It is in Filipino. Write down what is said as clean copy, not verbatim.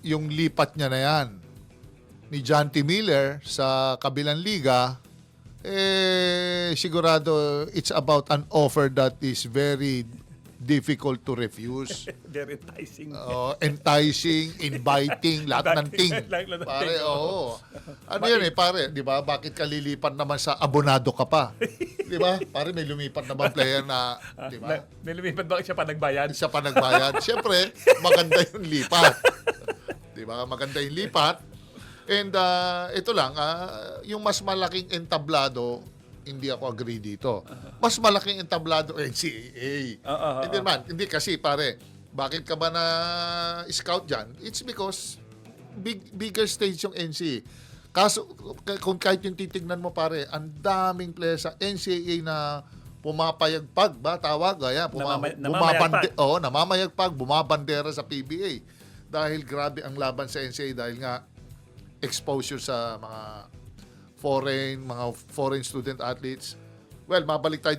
yung lipat niya na yan ni John T. Miller sa kabilang liga, sigurado it's about an offer that is very difficult to refuse. Very enticing. Enticing, inviting, lahat ng ting. Lahat ng Pare, ting, oo. Ano yun pare, di ba? Bakit ka lilipat naman sa abonado ka pa? Di ba? Pare, may lumipat naman player na, di ba? Nilumipat ba siya pa nagbayad? Isa pa nagbayad. Siyempre, maganda yung lipat. Di ba? Maganda yung lipat. And ito lang, yung mas malaking entablado, hindi ako agree dito. Mas malaking entablado NCAA. Hindi naman, hindi kasi pare, bakit ka ba na scout dyan? It's because bigger stage yung NCAA. Kaso, kung kahit yung titignan mo pare, ang daming players sa NCAA na pumapayagpag ba? Tawag, namamayagpag, bumabandera sa PBA. Dahil grabe ang laban sa NCAA dahil nga exposure sa mga foreign student athletes. Well, mabalik tayo